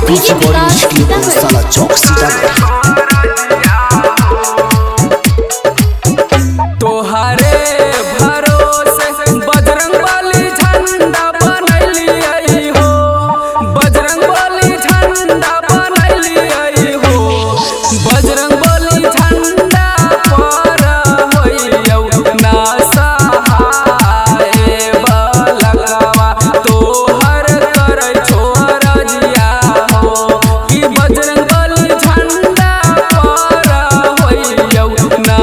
DJ विकास साला चौक सीतामढ़ी। तोहरे भरोसे बजरंगबली झंडा बनैलियै हो, बजरंगबली झंडा बनैलियै हो, बजरंगबली झंडा पर होइयौ ना सहाय बलगवा तोहर करै छोरजिया हो कि बजरंगबली झंडा पर होइयौ ना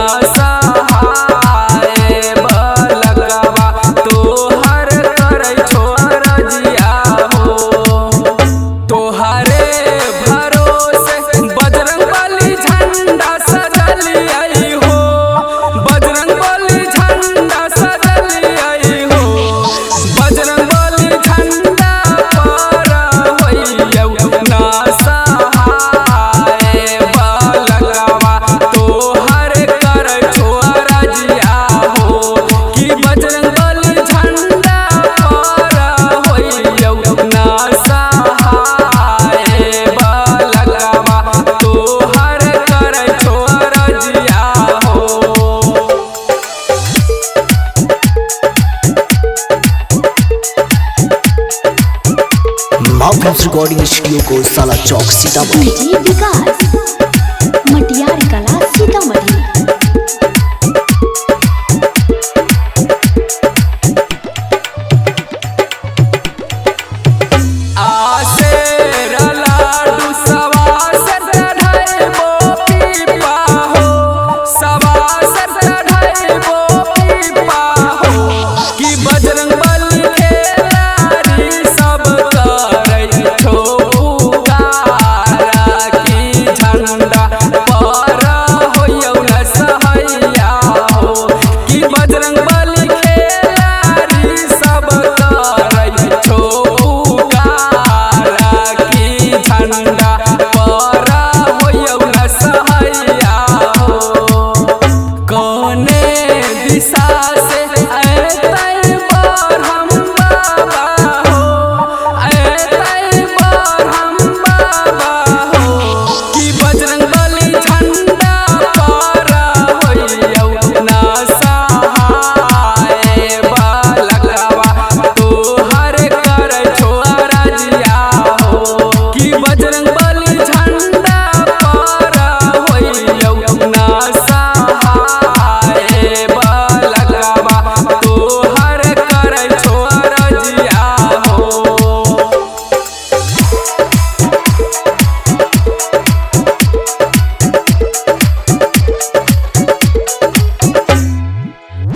रिकॉर्डिंग स्टूडियो को साला चौक सीतामढ़ी। डीजे विकास मटियार कला सीतामढ़ी।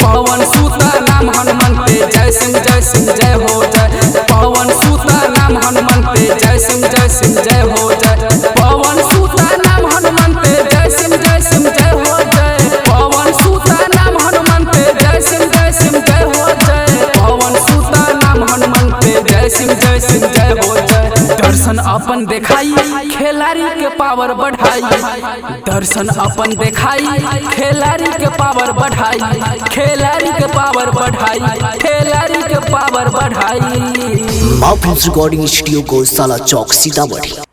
पवन सूत नाम हनुमान पे जय सिंह जय हो जय। पवन सूत नाम हनुमान पे जय सिंह जय हो जय। पवन सूत नाम हनुमान पे जय सिंह जय हो जय। पवन सूत नाम हनुमान पे जय सिंह जय हो जय। पवन सूत नाम हनुमान पे जय सिंह जय हो जय। दर्शन अपन देखाई खिलाड़ी के पावर बढ़ाई, दर्शन अपन देखाई खिलाड़ी के पावर बढ़ाई, खिलाड़ी के पावर बढ़ाई, खिलाड़ी के पावर बढ़ाई। रिकॉर्डिंग स्टूडियो को साला चौक सीतामढ़ी।